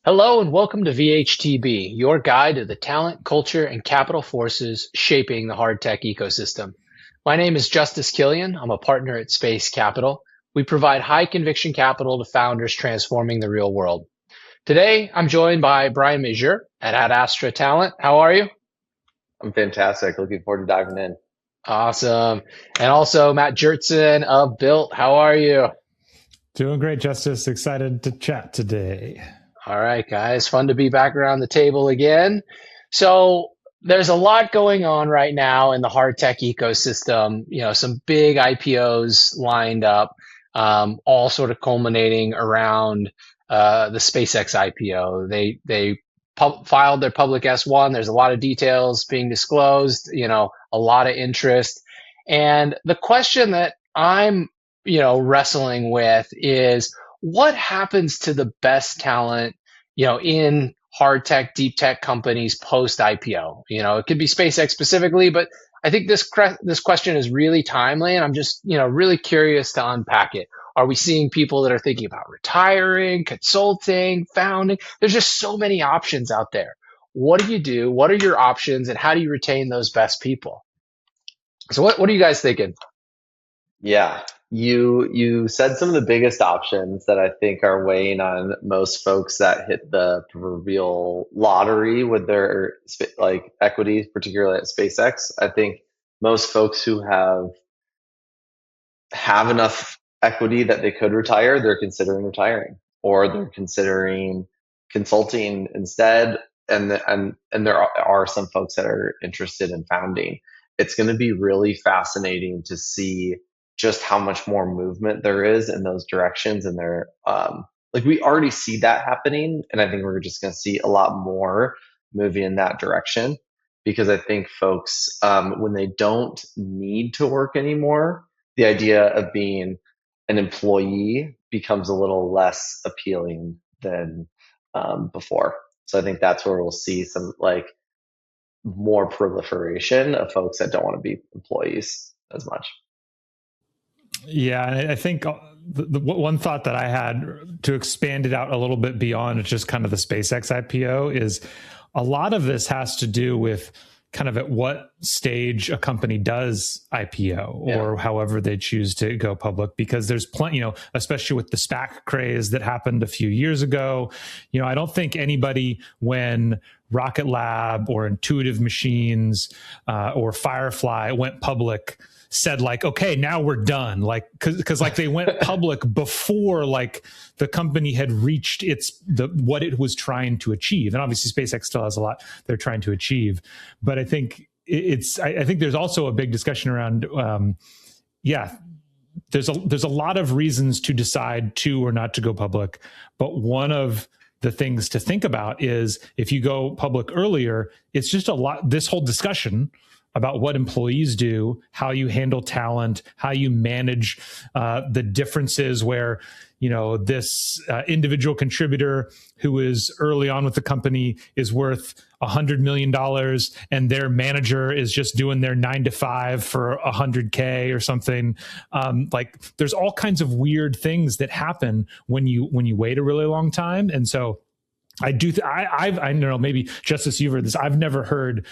Hello and welcome to VHTB, your guide to the talent, culture, and capital forces shaping the hard tech ecosystem. My name is Justus Kilian. I'm a partner at Space Capital. We provide high conviction capital to founders transforming the real world. Today, I'm joined by Brian Mejeur at AdAstra Talent. How are you? I'm fantastic. Looking forward to diving in. Awesome. And also Matt Gjertsen of Built. How are you? Doing great, Justice. Excited to chat today. All right, guys. Fun to be back around the table again. So there's a lot going on right now in the hard tech ecosystem. Some big IPOs lined up, all sort of culminating around the SpaceX IPO. They filed their public S1. There's a lot of details being disclosed. A lot of interest. And the question that I'm wrestling with is what happens to the best talent, in hard tech, deep tech companies post IPO? It could be SpaceX specifically, but I think this question is really timely, and I'm just, really curious to unpack it. Are we seeing people that are thinking about retiring, consulting, founding? There's just so many options out there. What do you do? What are your options, and how do you retain those best people? So what are you guys thinking? Yeah, you said some of the biggest options that I think are weighing on most folks that hit the proverbial lottery with their equities, particularly at SpaceX. I think most folks who have enough equity that they could retire, they're considering retiring, or they're considering consulting instead. And there are some folks that are interested in founding. It's going to be really fascinating to see just how much more movement there is in those directions. And we already see that happening, and I think we're just going to see a lot more moving in that direction, because I think folks, when they don't need to work anymore, the idea of being an employee becomes a little less appealing than before. So I think that's where we'll see some more proliferation of folks that don't want to be employees as much. Yeah, and I think the one thought that I had to expand it out a little bit beyond just kind of the SpaceX IPO is a lot of this has to do with kind of at what stage a company does IPO or however they choose to go public, because there's plenty, especially with the SPAC craze that happened a few years ago. I don't think anybody, when Rocket Lab or Intuitive Machines or Firefly went public, said okay, now we're done. Cause they went public before the company had reached what it was trying to achieve. And obviously SpaceX still has a lot they're trying to achieve. But I think I think there's also a big discussion around, there's a lot of reasons to decide to or not to go public. But one of the things to think about is if you go public earlier, it's just this whole discussion about what employees do, how you handle talent, how you manage the differences where, this individual contributor who is early on with the company is worth $100 million and their manager is just doing their 9 to 5 for $100K or something. There's all kinds of weird things that happen when you wait a really long time. And so I don't know, maybe Justice, you've heard this. I've never heard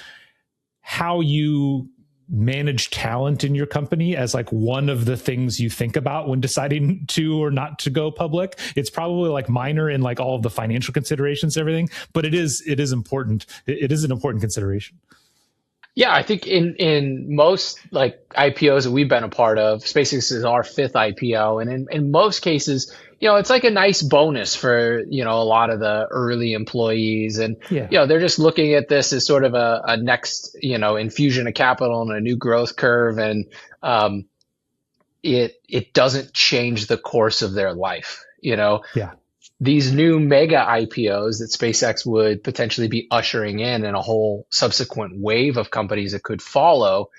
how you manage talent in your company as one of the things you think about when deciding to or not to go public. It's probably minor in all of the financial considerations, everything, but it is important. It is an important consideration. Yeah, I think in most IPOs that we've been a part of, SpaceX is our fifth IPO, and in most cases, it's a nice bonus for a lot of the early employees, and they're just looking at this as sort of a next infusion of capital and a new growth curve, and it doesn't change the course of their life. These new mega IPOs that SpaceX would potentially be ushering in and a whole subsequent wave of companies that could follow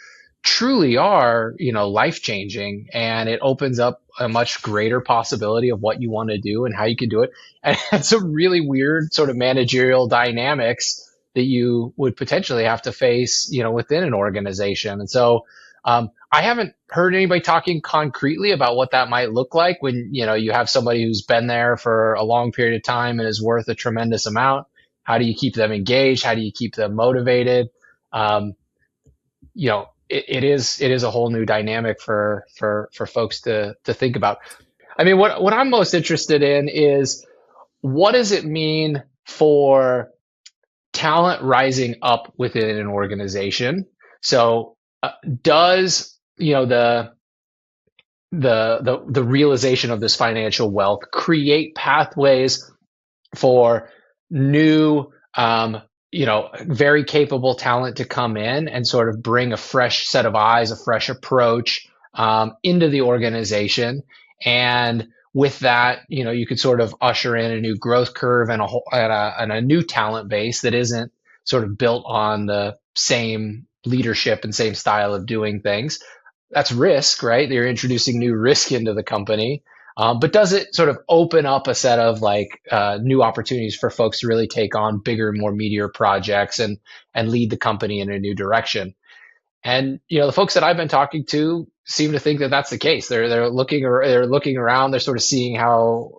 truly are, life changing, and it opens up a much greater possibility of what you want to do and how you can do it. And it's a really weird sort of managerial dynamics that you would potentially have to face, within an organization. And so I haven't heard anybody talking concretely about what that might look like when, you have somebody who's been there for a long period of time and is worth a tremendous amount. How do you keep them engaged? How do you keep them motivated? Um, it is a whole new dynamic for folks to think about. I mean, what I'm most interested in is, what does it mean for talent rising up within an organization? So, does the realization of this financial wealth create pathways for new, very capable talent to come in and sort of bring a fresh set of eyes, a fresh approach into the organization? And with that, you could sort of usher in a new growth curve and a new talent base that isn't sort of built on the same leadership and same style of doing things. That's risk, right? You're introducing new risk into the company. But does it sort of open up a set of new opportunities for folks to really take on bigger, more meatier projects and lead the company in a new direction? And the folks that I've been talking to seem to think that that's the case. They're looking around. They're sort of seeing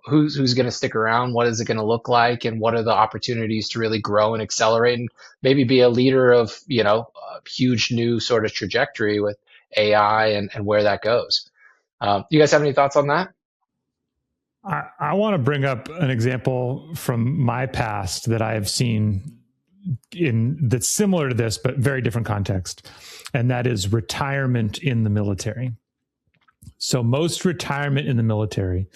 who's going to stick around, what is it going to look like, and what are the opportunities to really grow and accelerate and maybe be a leader of a huge new sort of trajectory with AI and where that goes. You guys have any thoughts on that? I want to bring up an example from my past that I have seen that's similar to this, but very different context. And that is retirement in the military. So most retirement in the military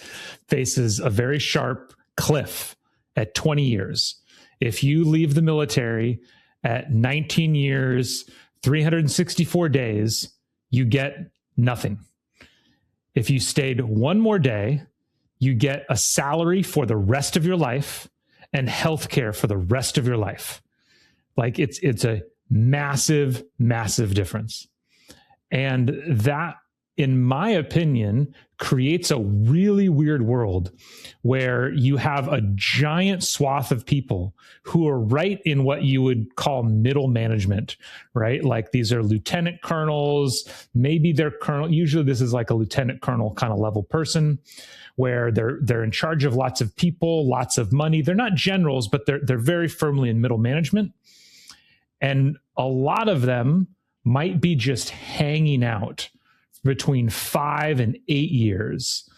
faces a very sharp cliff at 20 years. If you leave the military at 19 years, 364 days, you get nothing. If you stayed one more day, you get a salary for the rest of your life and healthcare for the rest of your life. Like it's a massive, massive difference. And that, in my opinion, creates a really weird world where you have a giant swath of people who are right in what you would call middle management, right? Like these are lieutenant colonels, maybe they're colonel. Usually this is like a lieutenant colonel kind of level person where they're in charge of lots of people, lots of money. They're not generals, but they're very firmly in middle management. And a lot of them might be just hanging out between 5 and 8 years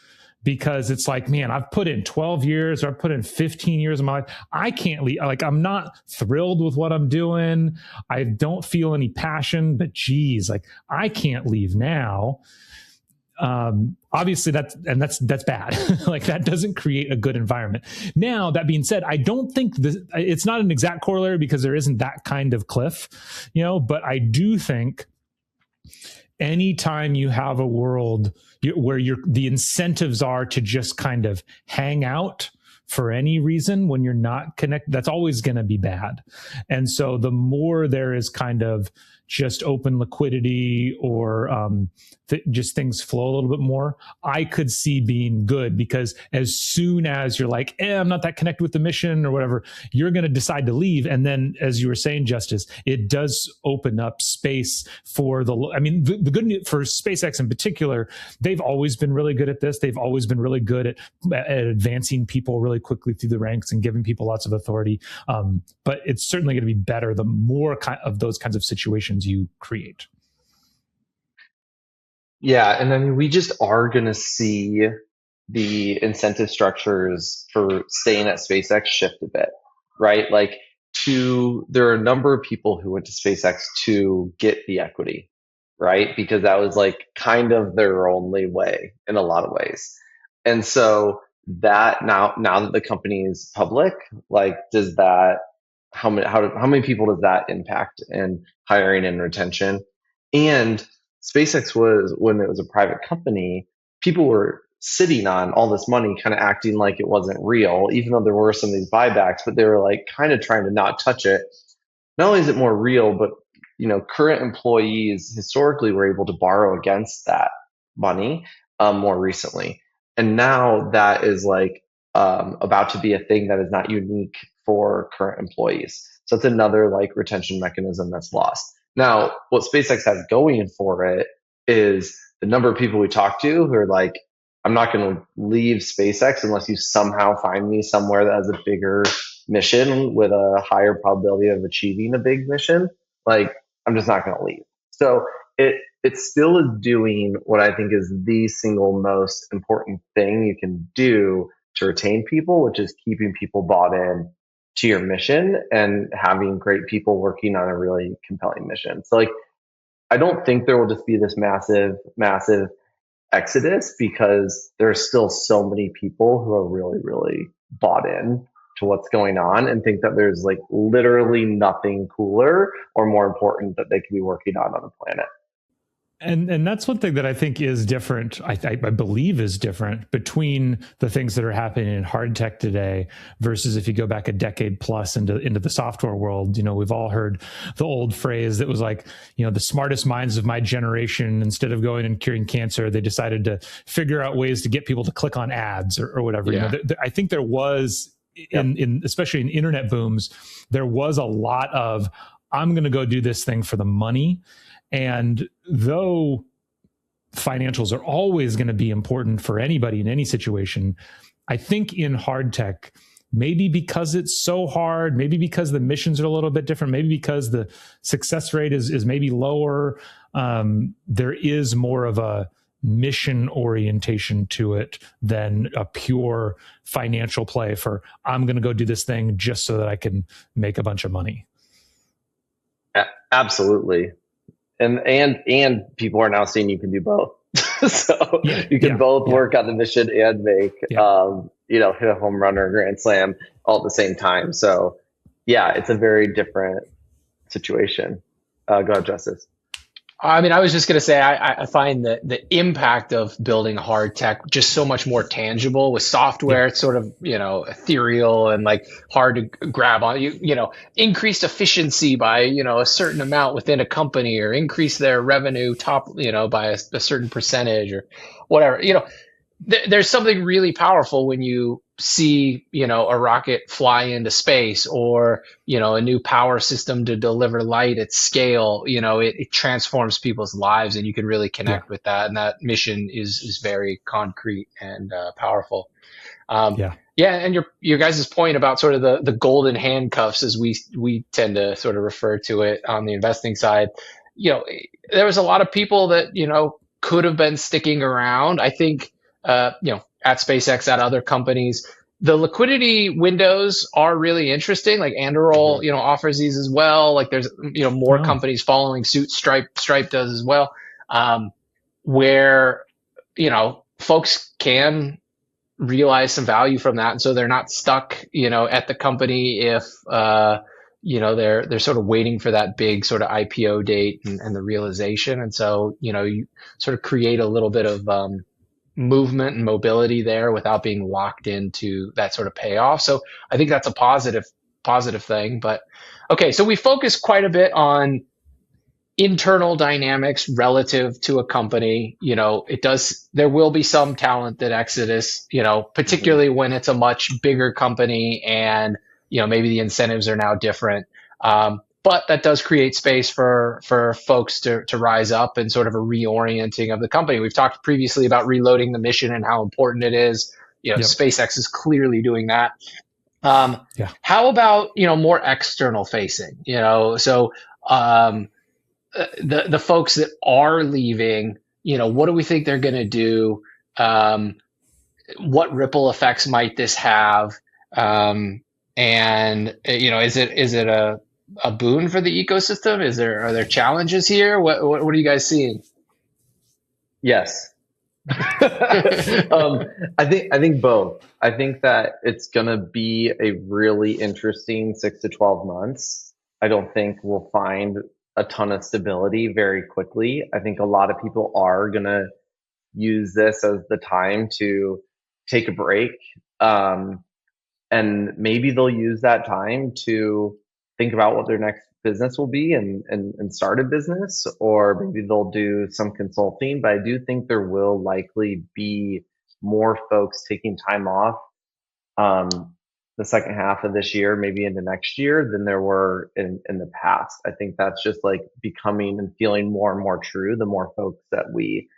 because it's like, man, I've put in 12 years or I've put in 15 years of my life. I can't leave. Like, I'm not thrilled with what I'm doing. I don't feel any passion, but geez, like I can't leave now. Obviously that's bad. Like that doesn't create a good environment. Now, that being said, I don't think it's not an exact corollary because there isn't that kind of cliff, but I do think anytime you have a world where the incentives are to just kind of hang out for any reason when you're not connected, that's always going to be bad. And so the more there is kind of just open liquidity or just things flow a little bit more, I could see being good, because as soon as you're like, I'm not that connected with the mission or whatever, you're going to decide to leave. And then, as you were saying, Justus, it does open up space for the good news for SpaceX in particular, they've always been really good at this. They've always been really good at advancing people really quickly through the ranks and giving people lots of authority. But it's certainly going to be better the more of those kinds of situations you create. Yeah, and I mean, we just are going to see the incentive structures for staying at SpaceX shift a bit, right? Like, there are a number of people who went to SpaceX to get the equity, right? Because that was like kind of their only way in a lot of ways. And so that now that the company is public, like, does that, how many people does that impact in hiring and retention? And SpaceX was, when it was a private company, people were sitting on all this money, kind of acting like it wasn't real, even though there were some of these buybacks, but they were like kind of trying to not touch it. Not only is it more real, but current employees historically were able to borrow against that money more recently. And now that is like about to be a thing that is not unique for current employees. So it's another like retention mechanism that's lost. Now, what SpaceX has going for it is the number of people we talk to who are like, I'm not going to leave SpaceX unless you somehow find me somewhere that has a bigger mission with a higher probability of achieving a big mission. Like, I'm just not going to leave. So it still is doing what I think is the single most important thing you can do to retain people, which is keeping people bought in to your mission and having great people working on a really compelling mission. So like, I don't think there will just be this massive exodus because there are still so many people who are really, really bought in to what's going on and think that there's like literally nothing cooler or more important that they could be working on the planet. And that's one thing that I think is different. I believe is different between the things that are happening in hard tech today versus if you go back a decade plus into the software world. You know, we've all heard the old phrase that was like, you know, the smartest minds of my generation, instead of going and curing cancer, they decided to figure out ways to get people to click on ads or whatever. Yeah. You know, I think there was in especially in internet booms, there was a lot of, I'm going to go do this thing for the money. And though financials are always going to be important for anybody in any situation, I think in hard tech, maybe because it's so hard, maybe because the missions are a little bit different, maybe because the success rate is maybe lower, there is more of a mission orientation to it than a pure financial play for, I'm going to go do this thing just so that I can make a bunch of money. Absolutely. And people are now seeing you can do both. So you can both work on the mission and make, hit a home run or a grand slam all at the same time. So yeah, it's a very different situation. Go ahead, Justus. I mean, I was just going to say, I find that the impact of building hard tech just so much more tangible. With software. It's sort of, ethereal and like hard to grab on. Increased efficiency by, a certain amount within a company, or increase their revenue by a certain percentage or whatever. There's something really powerful when you see, a rocket fly into space, or, a new power system to deliver light at scale. It transforms people's lives, and you can really connect with that. And that mission is very concrete and powerful. And your guys' point about sort of the golden handcuffs, as we tend to sort of refer to it on the investing side, there was a lot of people that, could have been sticking around. I think, at SpaceX, at other companies, the liquidity windows are really interesting. Like Anduril, offers these as well. Like there's, more companies following suit. Stripe does as well, where, folks can realize some value from that. And so they're not stuck, at the company if, they're sort of waiting for that big sort of IPO date and the realization. And so, you sort of create a little bit of, movement and mobility there without being locked into that sort of payoff. So I think that's a positive thing. But okay, so we focus quite a bit on internal dynamics relative to a company. There will be some talent that exodus, particularly when it's a much bigger company and, maybe the incentives are now different. But that does create space for folks to rise up and sort of a reorienting of the company. We've talked previously about reloading the mission and how important it is. SpaceX is clearly doing that. How about, more external facing, so the folks that are leaving, what do we think they're going to do? What ripple effects might this have? And, is it a boon for the ecosystem? Are there challenges here? What are you guys seeing? Yes. I think both. I think that it's going to be a really interesting 6 to 12 months. I don't think we'll find a ton of stability very quickly. I think a lot of people are going to use this as the time to take a break. And maybe they'll use that time to think about what their next business will be and start a business, or maybe they'll do some consulting. But I do think there will likely be more folks taking time off the second half of this year, maybe into next year, than there were in the past. I think that's just like becoming and feeling more and more true the more folks that we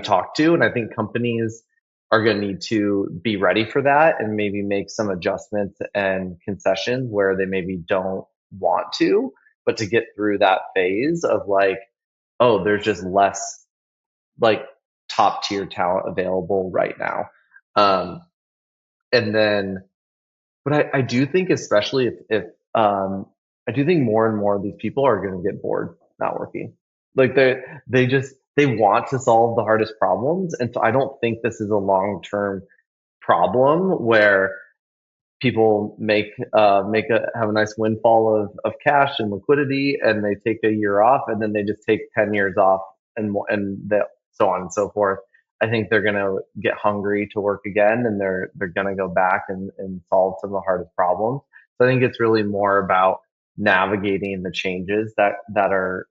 talk to. And I think companies are going to need to be ready for that and maybe make some adjustments and concessions where they maybe don't want to, but to get through that phase of like, oh, there's just less like top tier talent available right now. And then, but I do think, especially if I do think more and more of these people are going to get bored not working. Like they want to solve the hardest problems, and so I don't think this is a long term problem where people have a nice windfall of cash and liquidity, and they take a year off, and then they just take 10 years off, and so on and so forth. I think they're going to get hungry to work again, and they're going to go back and solve some of the hardest problems. So I think it's really more about navigating the changes that are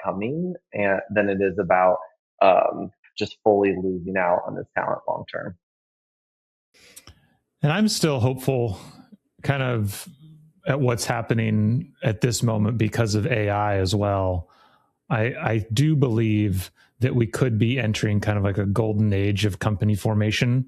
coming, and than it is about just fully losing out on this talent long term. And I'm still hopeful kind of at what's happening at this moment because of AI as well. I do believe that we could be entering kind of like a golden age of company formation,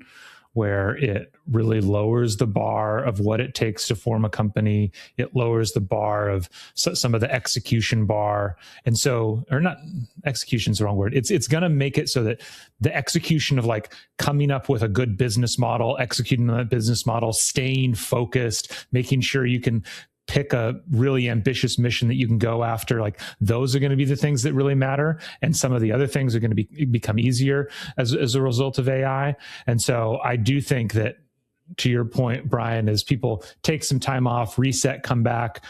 where it really lowers the bar of what it takes to form a company. It lowers the bar of some of the execution bar. And so, or not, execution's the wrong word. It's going to make it so that the execution of like coming up with a good business model, executing that business model, staying focused, making sure you can pick a really ambitious mission that you can go after. Like those are going to be the things that really matter. And some of the other things are going to become easier as a result of AI. And so I do think that, to your point, Brian, as people take some time off, reset, come back,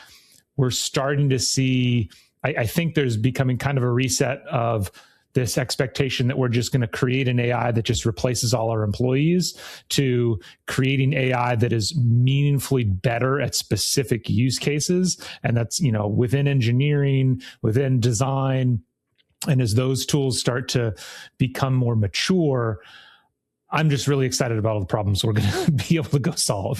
we're starting to see, I think there's becoming kind of a reset of this expectation that we're just going to create an AI that just replaces all our employees, to creating AI that is meaningfully better at specific use cases. And that's, within engineering, within design. And as those tools start to become more mature, I'm just really excited about all the problems we're going to be able to go solve.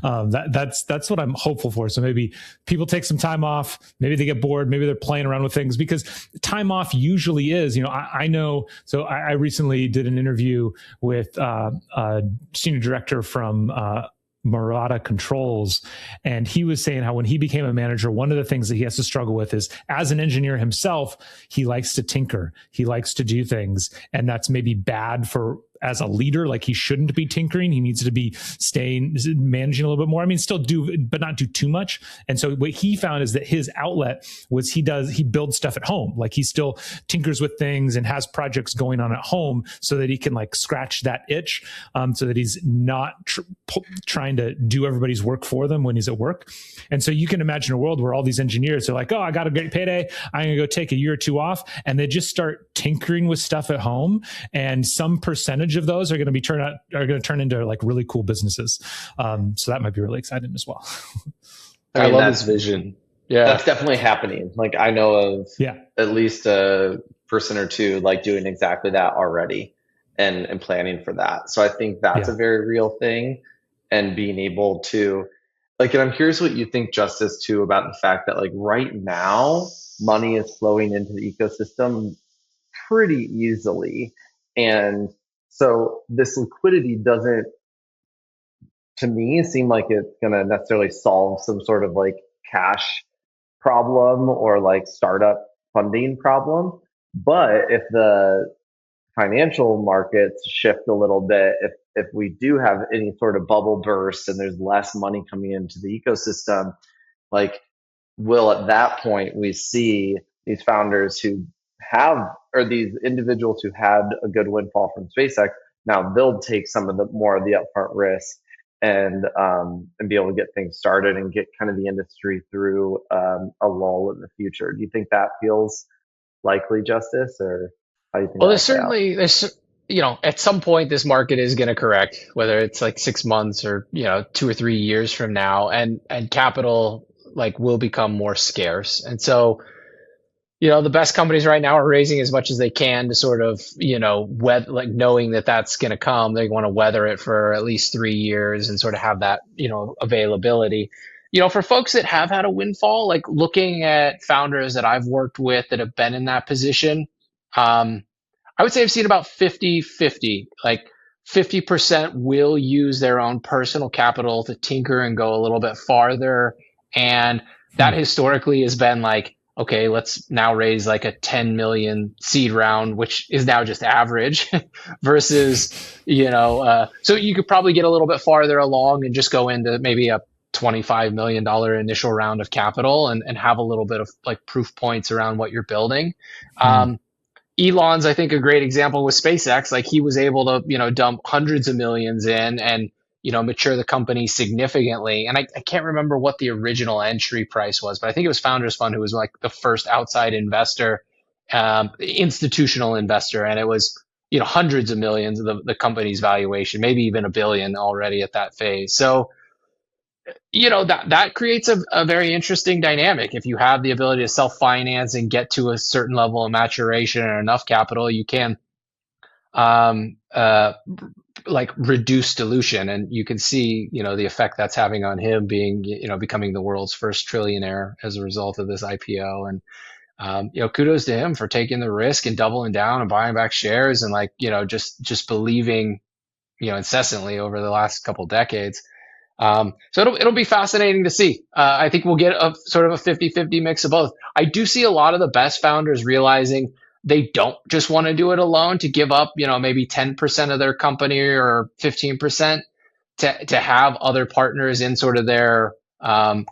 That's what I'm hopeful for. So maybe people take some time off. Maybe they get bored. Maybe they're playing around with things, because time off usually is, I know. So I recently did an interview with a senior director from Murata Controls, and he was saying how when he became a manager, one of the things that he has to struggle with is, as an engineer himself, he likes to tinker, he likes to do things, and that's maybe bad for as a leader. Like, he shouldn't be tinkering. He needs to be managing a little bit more. I mean, still do, but not do too much. And so what he found is that his outlet was he builds stuff at home. Like, he still tinkers with things and has projects going on at home so that he can like scratch that itch, so that he's not trying to do everybody's work for them when he's at work. And so you can imagine a world where all these engineers are like, oh, I got a great payday, I'm going to go take a year or two off. And they just start tinkering with stuff at home. And some percentage of those are going to turn into like really cool businesses. So that might be really exciting as well. I love this vision. Yeah, that's definitely happening. Like, I know of at least a person or two like doing exactly that already and planning for that. So I think that's a very real thing, and being able to like, and I'm curious what you think, Justus, too, about the fact that like right now money is flowing into the ecosystem pretty easily. And so this liquidity doesn't, to me, seem like it's going to necessarily solve some sort of like cash problem or like startup funding problem. But if the financial markets shift a little bit, if we do have any sort of bubble burst and there's less money coming into the ecosystem, like, will at that point we see these founders who have, or these individuals who had a good windfall from SpaceX, now they'll take some of the more of the upfront risk and be able to get things started and get kind of the industry through a lull in the future. Do you think that feels likely, Justus, or how do you think? Well, there's at some point this market is going to correct, whether it's like 6 months or 2 or 3 years from now, and capital like will become more scarce. And so the best companies right now are raising as much as they can to sort of, like knowing that that's going to come. They want to weather it for at least 3 years and sort of have that, availability. For folks that have had a windfall, like looking at founders that I've worked with that have been in that position, I would say I've seen about 50-50. Like 50% will use their own personal capital to tinker and go a little bit farther. And that historically has been like, okay, let's now raise like a 10 million seed round, which is now just average versus, so you could probably get a little bit farther along and just go into maybe a $25 million initial round of capital and have a little bit of like proof points around what you're building. Elon's, I think, a great example with SpaceX. Like he was able to, dump hundreds of millions in and, mature the company significantly. And I can't remember what the original entry price was, but I think it was Founders Fund who was like the first outside investor, institutional investor. And it was, hundreds of millions of the company's valuation, maybe even $1 billion already at that phase. So, that creates a very interesting dynamic. If you have the ability to self-finance and get to a certain level of maturation and enough capital, you can like reduce dilution, and you can see the effect that's having on him being becoming the world's first trillionaire as a result of this IPO. And kudos to him for taking the risk and doubling down and buying back shares and like just believing incessantly over the last couple decades. So it'll be fascinating to see. I think we'll get a sort of a 50-50 mix of both. I do see a lot of the best founders realizing they don't just want to do it alone to give up, maybe 10% of their company or 15% to have other partners in sort of their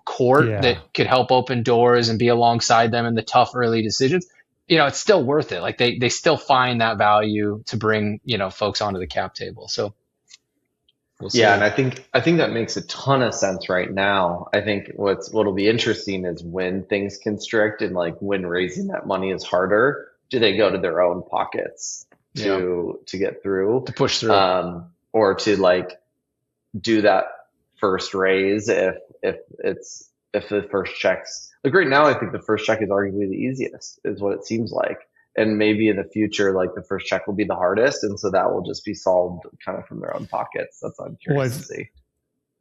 court that could help open doors and be alongside them in the tough early decisions. It's still worth it. Like they still find that value to bring, folks onto the cap table. So we'll see. Yeah, and I think that makes a ton of sense right now. I think what'll be interesting is when things constrict and like when raising that money is harder, do they go to their own pockets to get through, to push through, or to like do that first raise if the first checks, like right now I think the first check is arguably the easiest, is what it seems like. And maybe in the future, like the first check will be the hardest. And so that will just be solved kind of from their own pockets. That's what I'm curious to see.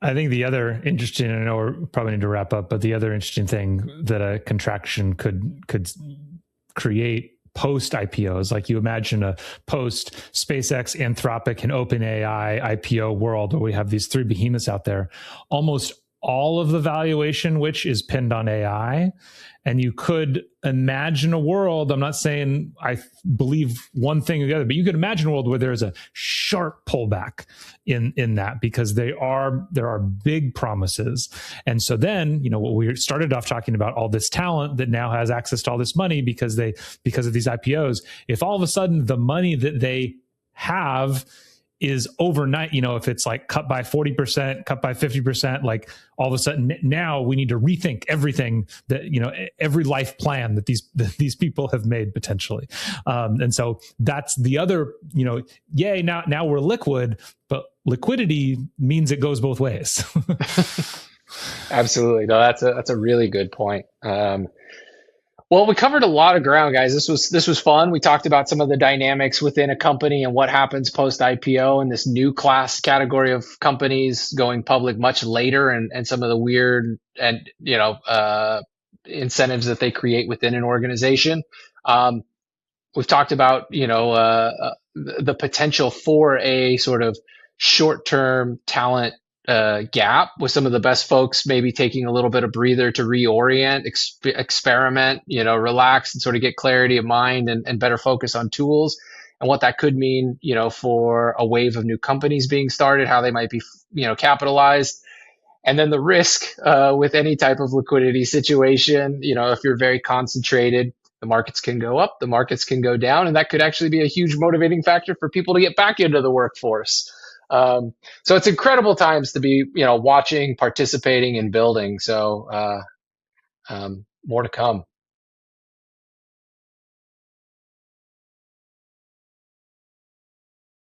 I think the other interesting, I know we're probably need to wrap up, but the other interesting thing that a contraction could create post IPOs, like you imagine a post SpaceX, Anthropic, and OpenAI IPO world where we have these three behemoths out there, almost all of the valuation, which is pinned on AI. And you could imagine a world, I'm not saying I believe one thing or the other, but you could imagine a world where there's a sharp pullback in that, because there are big promises. And so then, what we started off talking about, all this talent that now has access to all this money because of these IPOs, if all of a sudden the money that they have is overnight, if it's like cut by 40%, cut by 50%, like all of a sudden now we need to rethink everything that, every life plan that these people have made potentially. And so that's the other, yay, now we're liquid, but liquidity means it goes both ways. Absolutely. No, that's a really good point. Well, we covered a lot of ground, guys. This was fun. We talked about some of the dynamics within a company and what happens post IPO and this new class category of companies going public much later, and some of the weird and incentives that they create within an organization. We've talked about the potential for a sort of short-term talent gap, with some of the best folks maybe taking a little bit of breather to reorient, experiment, relax and sort of get clarity of mind and better focus on tools, and what that could mean, for a wave of new companies being started, how they might be, capitalized. And then the risk with any type of liquidity situation, if you're very concentrated, the markets can go up, the markets can go down, and that could actually be a huge motivating factor for people to get back into the workforce. So it's incredible times to be, watching, participating, and building. So more to come.